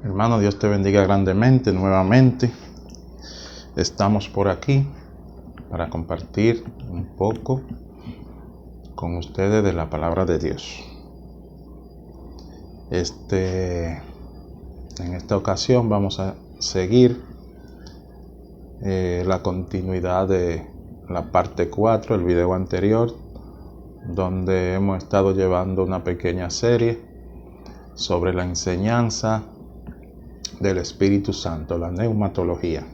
Hermano, Dios te bendiga grandemente nuevamente. Estamos por aquí para compartir un poco con ustedes de la palabra de Dios. En esta ocasión vamos a seguir la continuidad de la parte 4, el video anterior, donde hemos estado llevando una pequeña serie sobre la enseñanza del Espíritu Santo, la neumatología.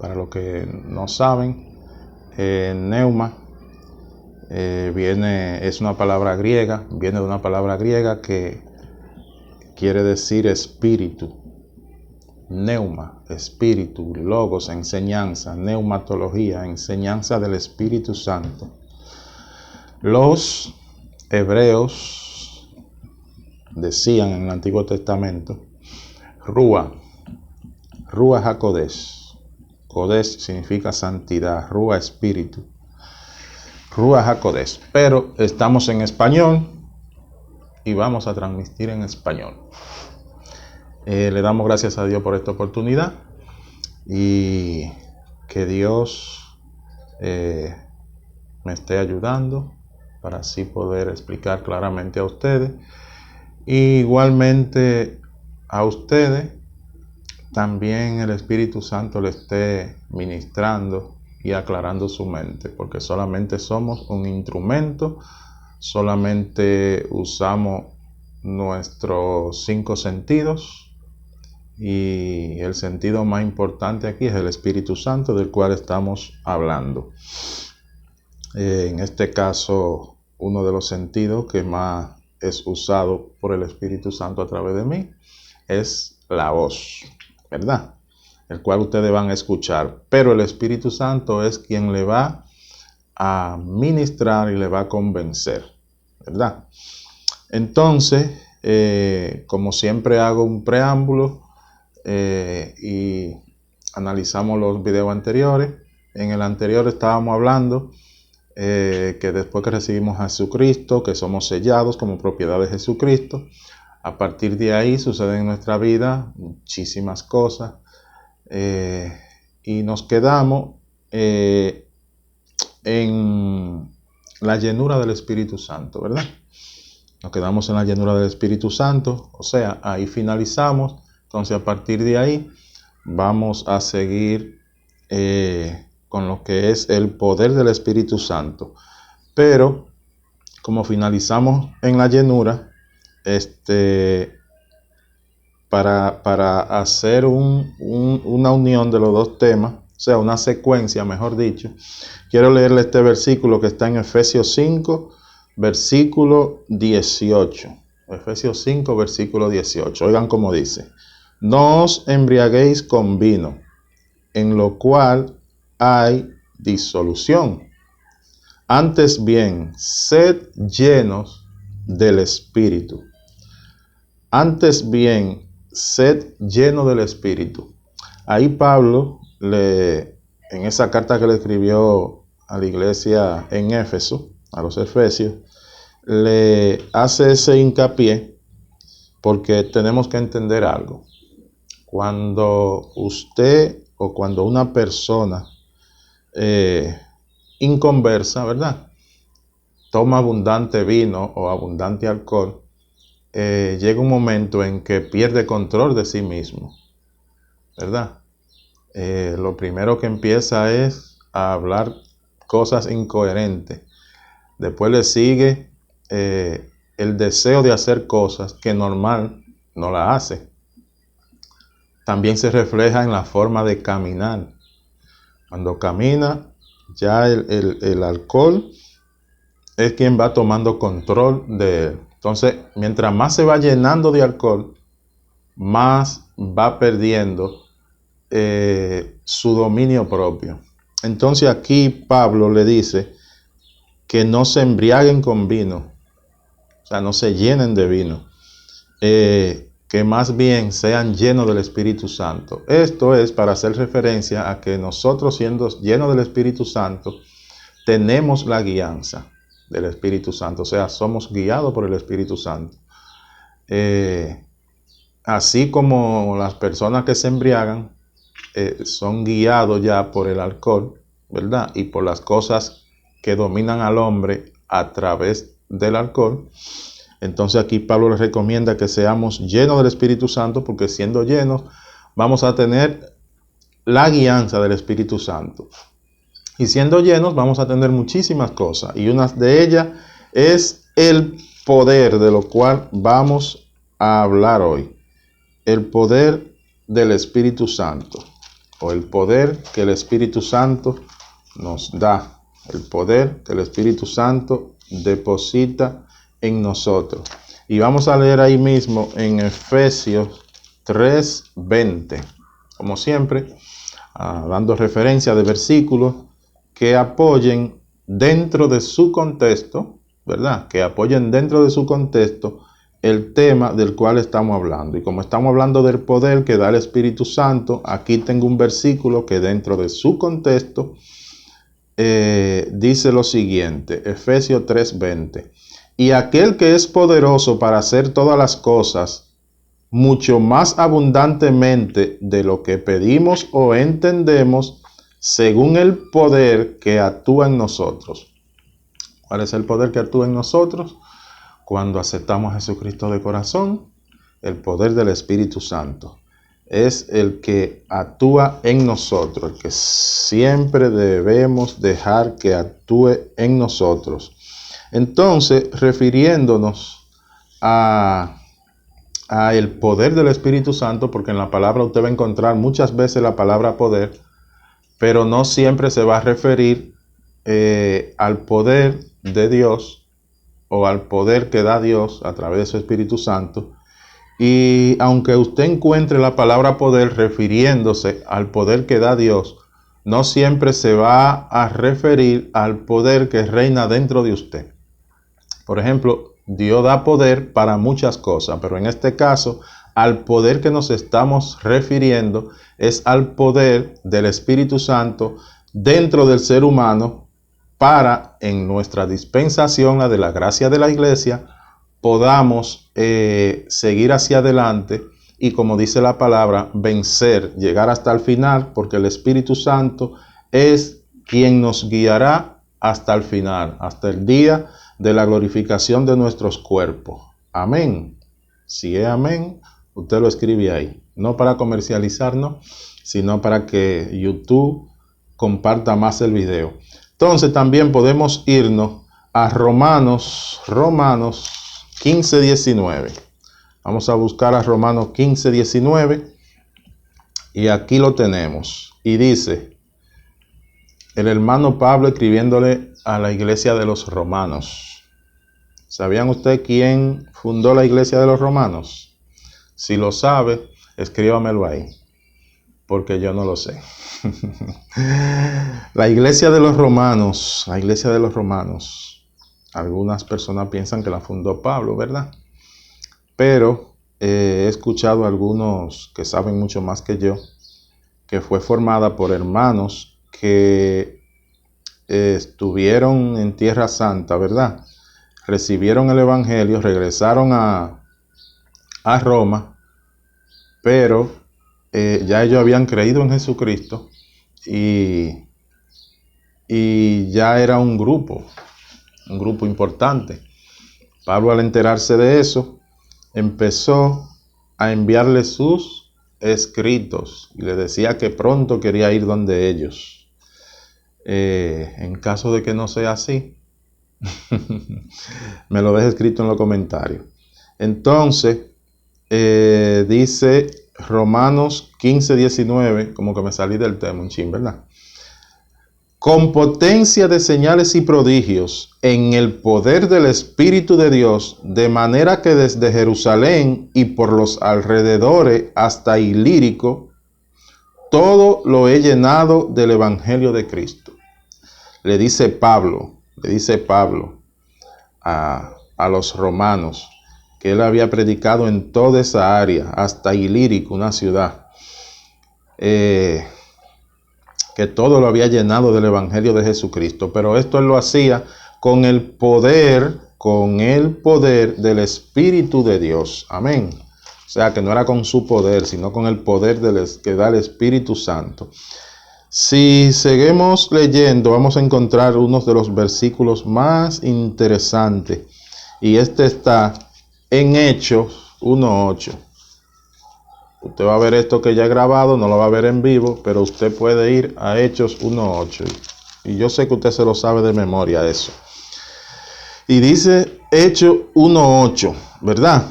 Para los que no saben, neuma es una palabra griega, viene de una palabra griega que quiere decir espíritu. Neuma, espíritu, logos, enseñanza, neumatología, enseñanza del Espíritu Santo. Los hebreos decían en el Antiguo Testamento, Ruach HaKodesh. Kodesh significa santidad, Ruach espíritu. Ruach HaKodesh. Pero estamos en español y vamos a transmitir en español. Le damos gracias a Dios por esta oportunidad y que Dios me esté ayudando para así poder explicar claramente a ustedes. Y igualmente a ustedes también el Espíritu Santo le esté ministrando y aclarando su mente, porque solamente somos un instrumento, solamente usamos nuestros 5 sentidos y el sentido más importante aquí es el Espíritu Santo, del cual estamos hablando. En este caso, uno de los sentidos que más es usado por el Espíritu Santo a través de mí es la voz, ¿verdad? El cual ustedes van a escuchar, pero el Espíritu Santo es quien le va a ministrar y le va a convencer, ¿verdad? Entonces, como siempre hago un preámbulo y analizamos los videos anteriores. En el anterior estábamos hablando que después que recibimos a Jesucristo, que somos sellados como propiedad de Jesucristo, a partir de ahí suceden en nuestra vida muchísimas cosas y nos quedamos en la llenura del Espíritu Santo, ¿verdad? Nos quedamos en la llenura del Espíritu Santo, o sea, ahí finalizamos. Entonces, a partir de ahí vamos a seguir con lo que es el poder del Espíritu Santo. Pero, como finalizamos en la llenura, para hacer una unión de los dos temas, o sea, una secuencia, mejor dicho, quiero leerle este versículo que está en Efesios 5, versículo 18. Efesios 5, versículo 18. Oigan cómo dice: no os embriaguéis con vino, en lo cual hay disolución. Antes bien, sed llenos del Espíritu. Antes bien, sed llenos del Espíritu. Ahí Pablo, en esa carta que le escribió a la iglesia en Éfeso, a los Efesios, le hace ese hincapié porque tenemos que entender algo. Cuando usted o cuando una persona inconversa, ¿verdad?, toma abundante vino o abundante alcohol, llega un momento en que pierde control de sí mismo, ¿verdad? Lo primero que empieza es a hablar cosas incoherentes. Después le sigue el deseo de hacer cosas que normal no la hace. También se refleja en la forma de caminar. Cuando camina, ya el alcohol es quien va tomando control de él. Entonces, mientras más se va llenando de alcohol, más va perdiendo su dominio propio. Entonces aquí Pablo le dice que no se embriaguen con vino, o sea, no se llenen de vino, que más bien sean llenos del Espíritu Santo. Esto es para hacer referencia a que nosotros, siendo llenos del Espíritu Santo, tenemos la guianza del Espíritu Santo, o sea, somos guiados por el Espíritu Santo. así como las personas que se embriagan son guiados ya por el alcohol, ¿verdad? Y por las cosas que dominan al hombre a través del alcohol. Entonces aquí Pablo les recomienda que seamos llenos del Espíritu Santo, porque siendo llenos vamos a tener la guianza del Espíritu Santo. Y siendo llenos vamos a tener muchísimas cosas. Y una de ellas es el poder, de lo cual vamos a hablar hoy. El poder del Espíritu Santo, o el poder que el Espíritu Santo nos da. El poder que el Espíritu Santo deposita en nosotros. Y vamos a leer ahí mismo en Efesios 3:20. Como siempre, dando referencia de versículos que apoyen dentro de su contexto, ¿verdad? Que apoyen dentro de su contexto el tema del cual estamos hablando. Y como estamos hablando del poder que da el Espíritu Santo, aquí tengo un versículo que dentro de su contexto dice lo siguiente, Efesios 3:20. Y aquel que es poderoso para hacer todas las cosas, mucho más abundantemente de lo que pedimos o entendemos, según el poder que actúa en nosotros. ¿Cuál es el poder que actúa en nosotros? Cuando aceptamos a Jesucristo de corazón, el poder del Espíritu Santo es el que actúa en nosotros, el que siempre debemos dejar que actúe en nosotros. Entonces, refiriéndonos a el poder del Espíritu Santo, porque en la palabra usted va a encontrar muchas veces la palabra poder, pero no siempre se va a referir al poder de Dios o al poder que da Dios a través de su Espíritu Santo. Y aunque usted encuentre la palabra poder refiriéndose al poder que da Dios, no siempre se va a referir al poder que reina dentro de usted. Por ejemplo, Dios da poder para muchas cosas, pero en este caso, al poder que nos estamos refiriendo es al poder del Espíritu Santo dentro del ser humano para, en nuestra dispensación, la de la gracia de la iglesia, podamos seguir hacia adelante y, como dice la palabra, vencer, llegar hasta el final, porque el Espíritu Santo es quien nos guiará hasta el final, hasta el día de la glorificación de nuestros cuerpos. Amén. Si es amén, usted lo escribe ahí. No para comercializarnos, sino para que YouTube comparta más el video. Entonces también podemos irnos a Romanos 15:19. Vamos a buscar a Romanos 15:19 y aquí lo tenemos. Y dice el hermano Pablo escribiéndole a la iglesia de los romanos. ¿Sabían ustedes quién fundó la iglesia de los romanos? Si lo sabe, escríbamelo ahí, porque yo no lo sé. La iglesia de los romanos, algunas personas piensan que la fundó Pablo, ¿verdad? Pero he escuchado a algunos que saben mucho más que yo, que fue formada por hermanos que estuvieron en Tierra Santa, ¿verdad? Recibieron el Evangelio, regresaron a Roma, pero ya ellos habían creído en Jesucristo y ya era un grupo importante. Pablo, al enterarse de eso, empezó a enviarle sus escritos y le decía que pronto quería ir donde ellos. En caso de que no sea así, me lo deje escrito en los comentarios. Entonces, dice Romanos 15:19, como que me salí del tema un chin, ¿verdad? Con potencia de señales y prodigios en el poder del Espíritu de Dios, de manera que desde Jerusalén y por los alrededores hasta Ilírico, todo lo he llenado del Evangelio de Cristo. Le dice Pablo a los romanos que él había predicado en toda esa área, hasta Ilírico, una ciudad, que todo lo había llenado del Evangelio de Jesucristo. Pero esto él lo hacía con el poder con el poder del Espíritu de Dios. Amén. O sea, que no era con su poder, sino con el poder que da el Espíritu Santo. Si seguimos leyendo, vamos a encontrar uno de los versículos más interesantes. Y este está en Hechos 1:8. Usted va a ver esto que ya he grabado, no lo va a ver en vivo, pero usted puede ir a Hechos 1:8. Y yo sé que usted se lo sabe de memoria eso. Y dice Hechos 1:8, ¿verdad?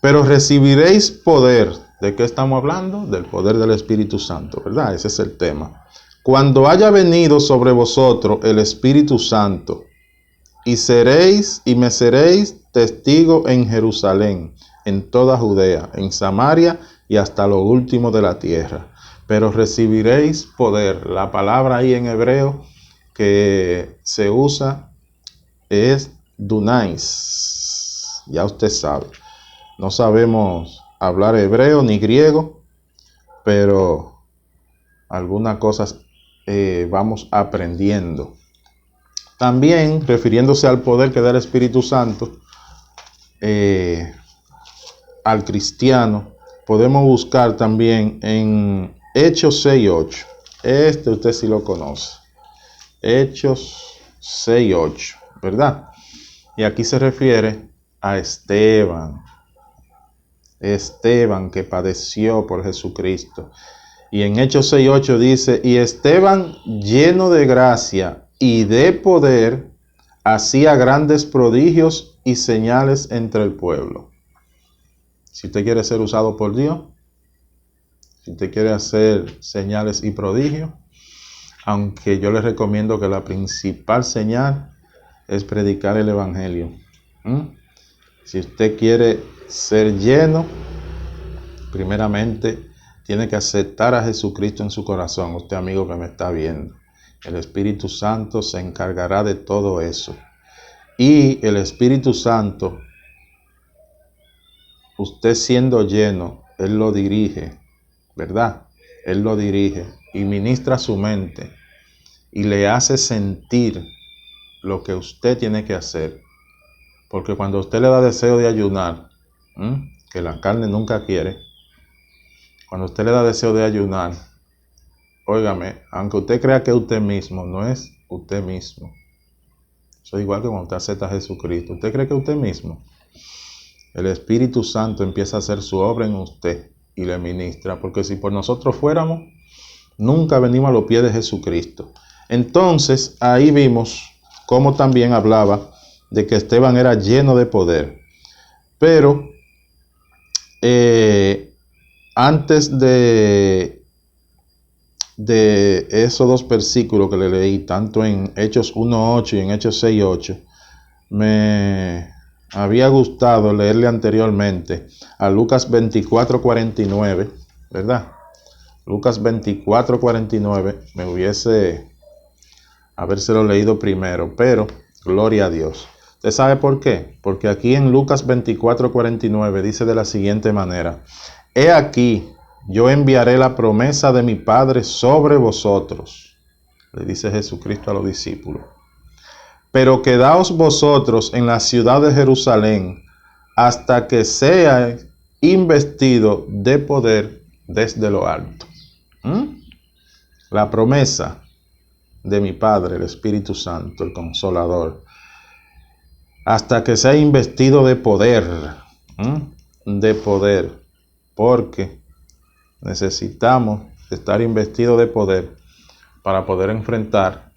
Pero recibiréis poder. ¿De qué estamos hablando? Del poder del Espíritu Santo, ¿verdad? Ese es el tema. Cuando haya venido sobre vosotros el Espíritu Santo, y me seréis testigo en Jerusalén, en toda Judea, en Samaria y hasta lo último de la tierra. Pero recibiréis poder. La palabra ahí en hebreo que se usa es dunais. Ya usted sabe. No sabemos hablar hebreo ni griego, pero algunas cosas vamos aprendiendo. También, refiriéndose al poder que da el Espíritu Santo al cristiano, podemos buscar también en Hechos 6:8. Este usted sí lo conoce. Hechos 6:8, ¿verdad? Y aquí se refiere a Esteban que padeció por Jesucristo. Y en Hechos 6:8 dice, y Esteban, lleno de gracia y de poder, hacía grandes prodigios y señales entre el pueblo. Si usted quiere ser usado por Dios, si usted quiere hacer señales y prodigios, aunque yo le recomiendo que la principal señal es predicar el Evangelio. Si usted quiere ser lleno, primeramente tiene que aceptar a Jesucristo en su corazón. Usted, amigo que me está viendo, el Espíritu Santo se encargará de todo eso. Y el Espíritu Santo, usted siendo lleno, Él lo dirige, ¿verdad? Él lo dirige y ministra su mente y le hace sentir lo que usted tiene que hacer. Porque cuando usted le da deseo de ayunar, que la carne nunca quiere, cuando usted le da deseo de ayunar, óigame, aunque usted crea que es usted mismo, no es usted mismo. Eso es igual que cuando usted acepta a Jesucristo. ¿Usted cree que es usted mismo? El Espíritu Santo empieza a hacer su obra en usted y le ministra. Porque si por nosotros fuéramos, nunca venimos a los pies de Jesucristo. Entonces, ahí vimos cómo también hablaba de que Esteban era lleno de poder. Pero, antes de esos dos versículos que le leí, tanto en Hechos 1:8 y en Hechos 6:8, me había gustado leerle anteriormente a Lucas 24:49, ¿verdad? Lucas 24:49, me hubiese habérselo leído primero, pero gloria a Dios. ¿Usted sabe por qué? Porque aquí en Lucas 24:49 dice de la siguiente manera: He aquí, yo enviaré la promesa de mi Padre sobre vosotros, le dice Jesucristo a los discípulos. Pero quedaos vosotros en la ciudad de Jerusalén hasta que seáis investido de poder desde lo alto. La promesa de mi Padre, el Espíritu Santo, el Consolador, hasta que sea investido de poder, porque necesitamos estar investidos de poder para poder enfrentar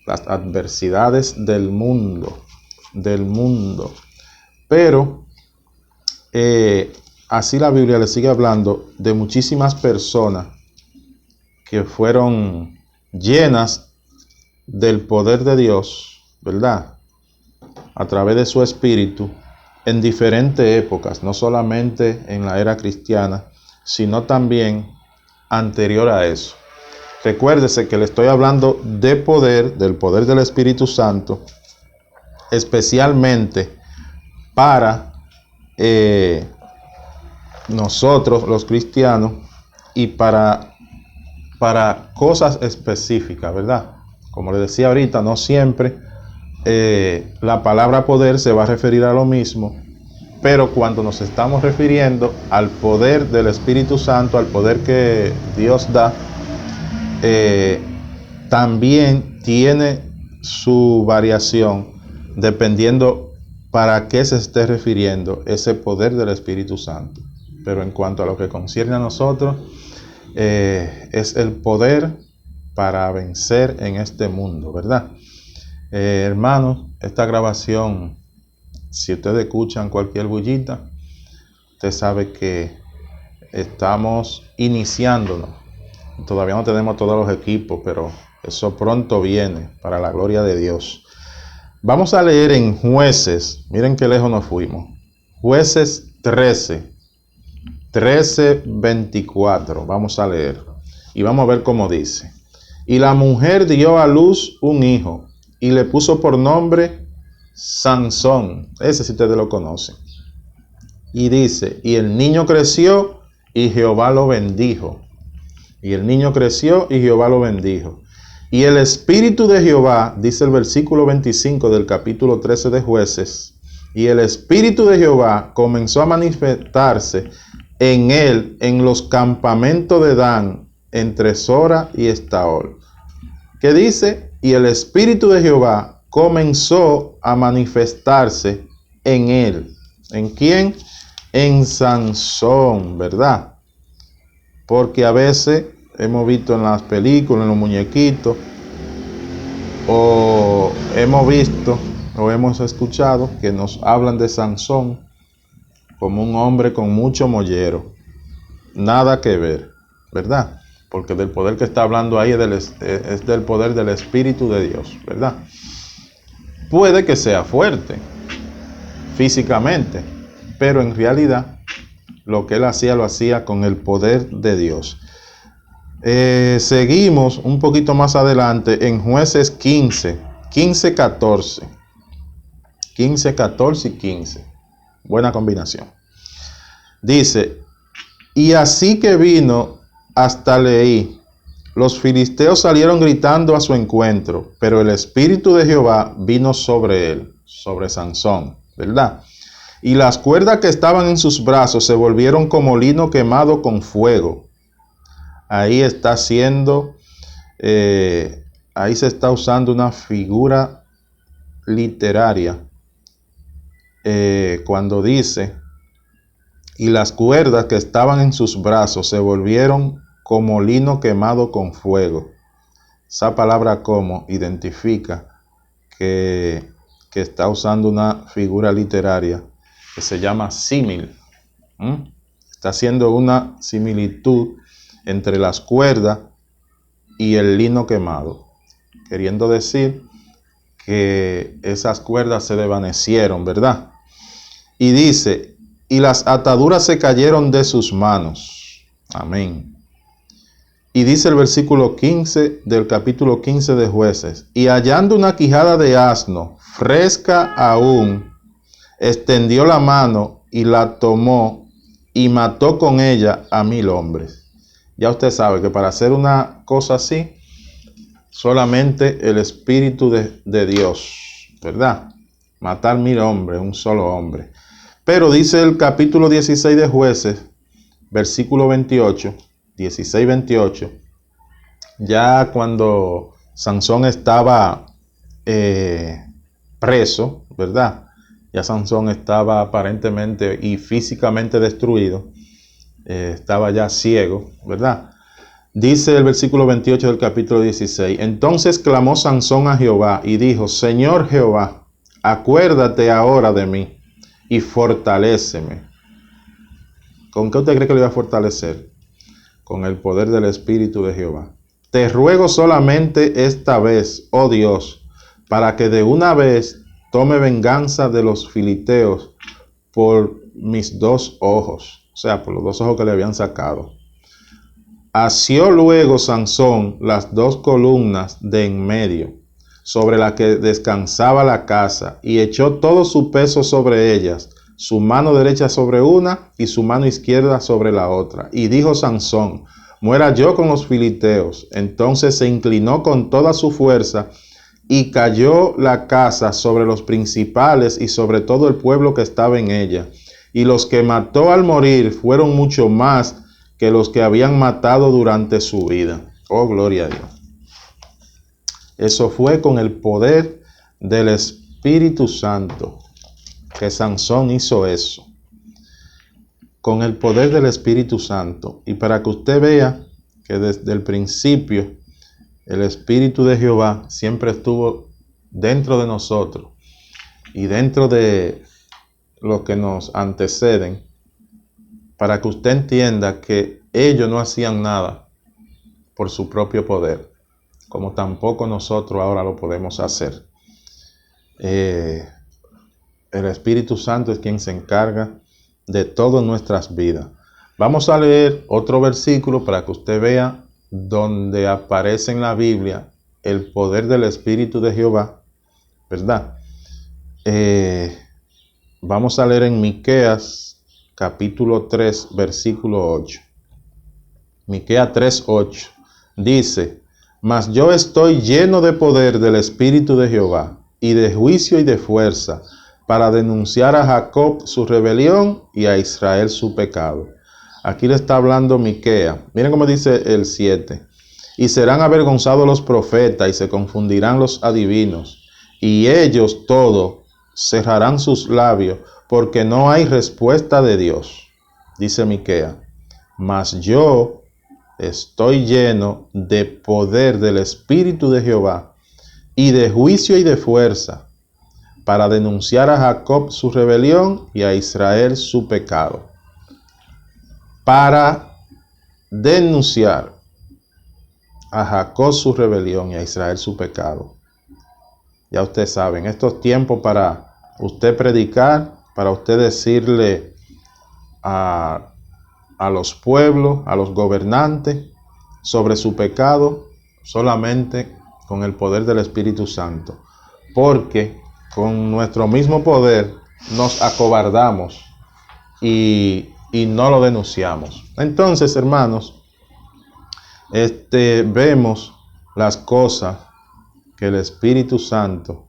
las adversidades del mundo. Pero así la Biblia le sigue hablando de muchísimas personas que fueron llenas del poder de Dios, ¿verdad? A través de su espíritu en diferentes épocas, no solamente en la era cristiana, sino también anterior a eso. Recuérdese que le estoy hablando de poder, del poder del Espíritu Santo, especialmente para nosotros los cristianos y para cosas específicas, ¿verdad? Como le decía ahorita, no siempre la palabra poder se va a referir a lo mismo, pero cuando nos estamos refiriendo al poder del Espíritu Santo, al poder que Dios da, también tiene su variación dependiendo para qué se esté refiriendo ese poder del Espíritu Santo. Pero en cuanto a lo que concierne a nosotros, es el poder para vencer en este mundo, ¿verdad? Hermanos, esta grabación, si ustedes escuchan cualquier bullita, usted sabe que estamos iniciándonos. Todavía no tenemos todos los equipos, pero eso pronto viene, para la gloria de Dios. Vamos a leer en Jueces, miren qué lejos nos fuimos. Jueces 13:24, vamos a leer. Y vamos a ver cómo dice. Y la mujer dio a luz un hijo, y le puso por nombre Sansón. Ese sí ustedes lo conocen. Y dice, y el niño creció, y Jehová lo bendijo. Y el niño creció, y Jehová lo bendijo. Y el Espíritu de Jehová, dice el versículo 25 del capítulo 13 de Jueces, y el Espíritu de Jehová comenzó a manifestarse en él, en los campamentos de Dan, entre Sora y Estaol. ¿Qué dice? Y el Espíritu de Jehová comenzó a manifestarse en él. ¿En quién? En Sansón, ¿verdad? Porque a veces hemos visto en las películas, en los muñequitos, o hemos visto o hemos escuchado que nos hablan de Sansón como un hombre con mucho mollero. Nada que ver, ¿verdad? Porque del poder que está hablando ahí es del poder del Espíritu de Dios, ¿verdad? Puede que sea fuerte físicamente, pero en realidad lo que él hacía lo hacía con el poder de Dios. Seguimos un poquito más adelante en Jueces 14 y 15. Buena combinación. Dice, y así que vino hasta Leí, los filisteos salieron gritando a su encuentro, pero el Espíritu de Jehová vino sobre él, sobre Sansón, ¿verdad? Y las cuerdas que estaban en sus brazos se volvieron como lino quemado con fuego. Ahí está haciendo, ahí se está usando una figura literaria cuando dice, y las cuerdas que estaban en sus brazos se volvieron como lino quemado con fuego. Esa palabra como identifica que está usando una figura literaria que se llama símil. Está haciendo una similitud entre las cuerdas y el lino quemado, queriendo decir que esas cuerdas se desvanecieron, ¿verdad? Y dice, y las ataduras se cayeron de sus manos. Amén. Y dice el versículo 15 del capítulo 15 de Jueces, y hallando una quijada de asno, fresca aún, extendió la mano y la tomó y mató con ella a 1000 hombres. Ya usted sabe que para hacer una cosa así, solamente el Espíritu de Dios, ¿verdad? Matar 1000 hombres, un solo hombre. Pero dice el capítulo 16 de Jueces, versículo 28, 16-28, ya cuando Sansón estaba preso, ¿verdad? Ya Sansón estaba aparentemente y físicamente destruido, estaba ya ciego, ¿verdad? Dice el versículo 28 del capítulo 16, entonces clamó Sansón a Jehová y dijo, Señor Jehová, acuérdate ahora de mí y fortaléceme. ¿Con qué usted cree que le iba a fortalecer? Con el poder del Espíritu de Jehová. Te ruego solamente esta vez, oh Dios, para que de una vez tome venganza de los filisteos por mis 2 ojos, o sea, por los 2 ojos que le habían sacado. Asió luego Sansón las 2 columnas de en medio, sobre la que descansaba la casa, y echó todo su peso sobre ellas, su mano derecha sobre una y su mano izquierda sobre la otra. Y dijo Sansón, muera yo con los filisteos. Entonces se inclinó con toda su fuerza, y cayó la casa sobre los principales y sobre todo el pueblo que estaba en ella. Y los que mató al morir fueron mucho más que los que habían matado durante su vida. Oh, gloria a Dios. Eso fue con el poder del Espíritu Santo que Sansón hizo eso. Con el poder del Espíritu Santo. Y para que usted vea que desde el principio el Espíritu de Jehová siempre estuvo dentro de nosotros y dentro de los que nos anteceden, para que usted entienda que ellos no hacían nada por su propio poder, como tampoco nosotros ahora lo podemos hacer. El Espíritu Santo es quien se encarga de todas nuestras vidas. Vamos a leer otro versículo para que usted vea donde aparece en la Biblia el poder del Espíritu de Jehová, ¿verdad? Vamos a leer en Miqueas capítulo 3 versículo 8. Miqueas 3:8 dice: mas yo estoy lleno de poder del Espíritu de Jehová y de juicio y de fuerza, para denunciar a Jacob su rebelión y a Israel su pecado. Aquí le está hablando Miqueas. Miren cómo dice el 7. Y serán avergonzados los profetas y se confundirán los adivinos. Y ellos todos cerrarán sus labios porque no hay respuesta de Dios. Dice Miqueas. Mas yo estoy lleno de poder del Espíritu de Jehová y de juicio y de fuerza, para denunciar a Jacob su rebelión y a Israel su pecado. Para denunciar a Jacob su rebelión y a Israel su pecado. Ya usted sabe, en estos tiempos para usted predicar, para usted decirle a los pueblos, a los gobernantes, sobre su pecado, solamente con el poder del Espíritu Santo. Porque con nuestro mismo poder nos acobardamos y no lo denunciamos. Entonces, hermanos, vemos las cosas que el Espíritu Santo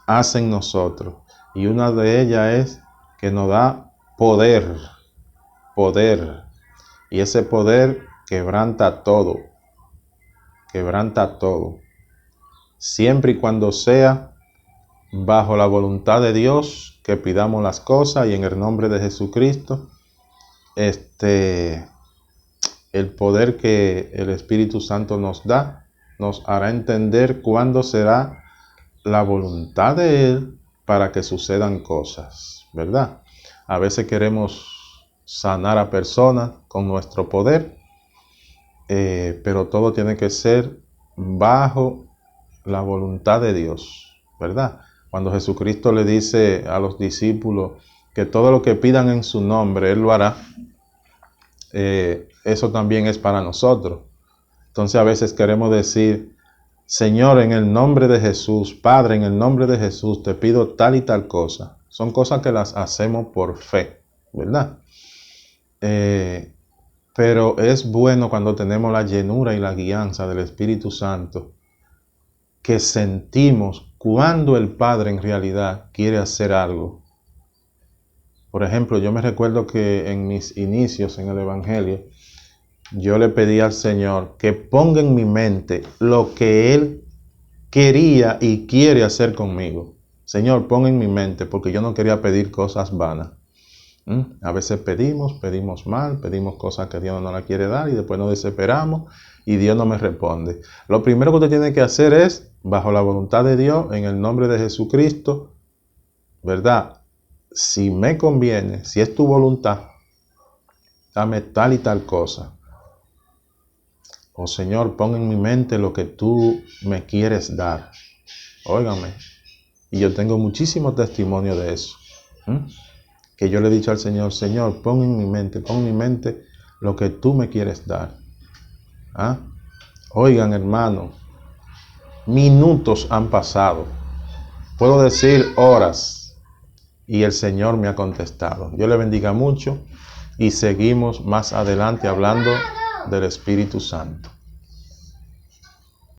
hace en nosotros. Y una de ellas es que nos da poder. Y ese poder quebranta todo. Siempre y cuando sea bajo la voluntad de Dios, que pidamos las cosas y en el nombre de Jesucristo, el poder que el Espíritu Santo nos da, nos hará entender cuándo será la voluntad de Él para que sucedan cosas, ¿verdad? A veces queremos sanar a personas con nuestro poder, pero todo tiene que ser bajo la voluntad de Dios, ¿verdad? Cuando Jesucristo le dice a los discípulos que todo lo que pidan en su nombre, Él lo hará, eso también es para nosotros. Entonces a veces queremos decir: Señor, en el nombre de Jesús, Padre, en el nombre de Jesús, te pido tal y tal cosa. Son cosas que las hacemos por fe, ¿verdad? Pero es bueno cuando tenemos la llenura y la guianza del Espíritu Santo, que sentimos cuando el Padre en realidad quiere hacer algo. Por ejemplo, yo me recuerdo que en mis inicios en el Evangelio, yo le pedí al Señor que ponga en mi mente lo que Él quería y quiere hacer conmigo. Señor, pon en mi mente, porque yo no quería pedir cosas vanas. A veces pedimos mal, pedimos cosas que Dios no nos quiere dar y después nos desesperamos y Dios no me responde. Lo primero que usted tiene que hacer es, bajo la voluntad de Dios, en el nombre de Jesucristo, ¿verdad? Si me conviene, si es tu voluntad, dame tal y tal cosa. Oh Señor, pon en mi mente lo que tú me quieres dar. Óigame. Y yo tengo muchísimo testimonio de eso. Que yo le he dicho al Señor: Señor, pon en mi mente lo que tú me quieres dar. Oigan, hermano, minutos han pasado. Puedo decir horas. Y el Señor me ha contestado. Dios le bendiga mucho. Y seguimos más adelante hablando del Espíritu Santo.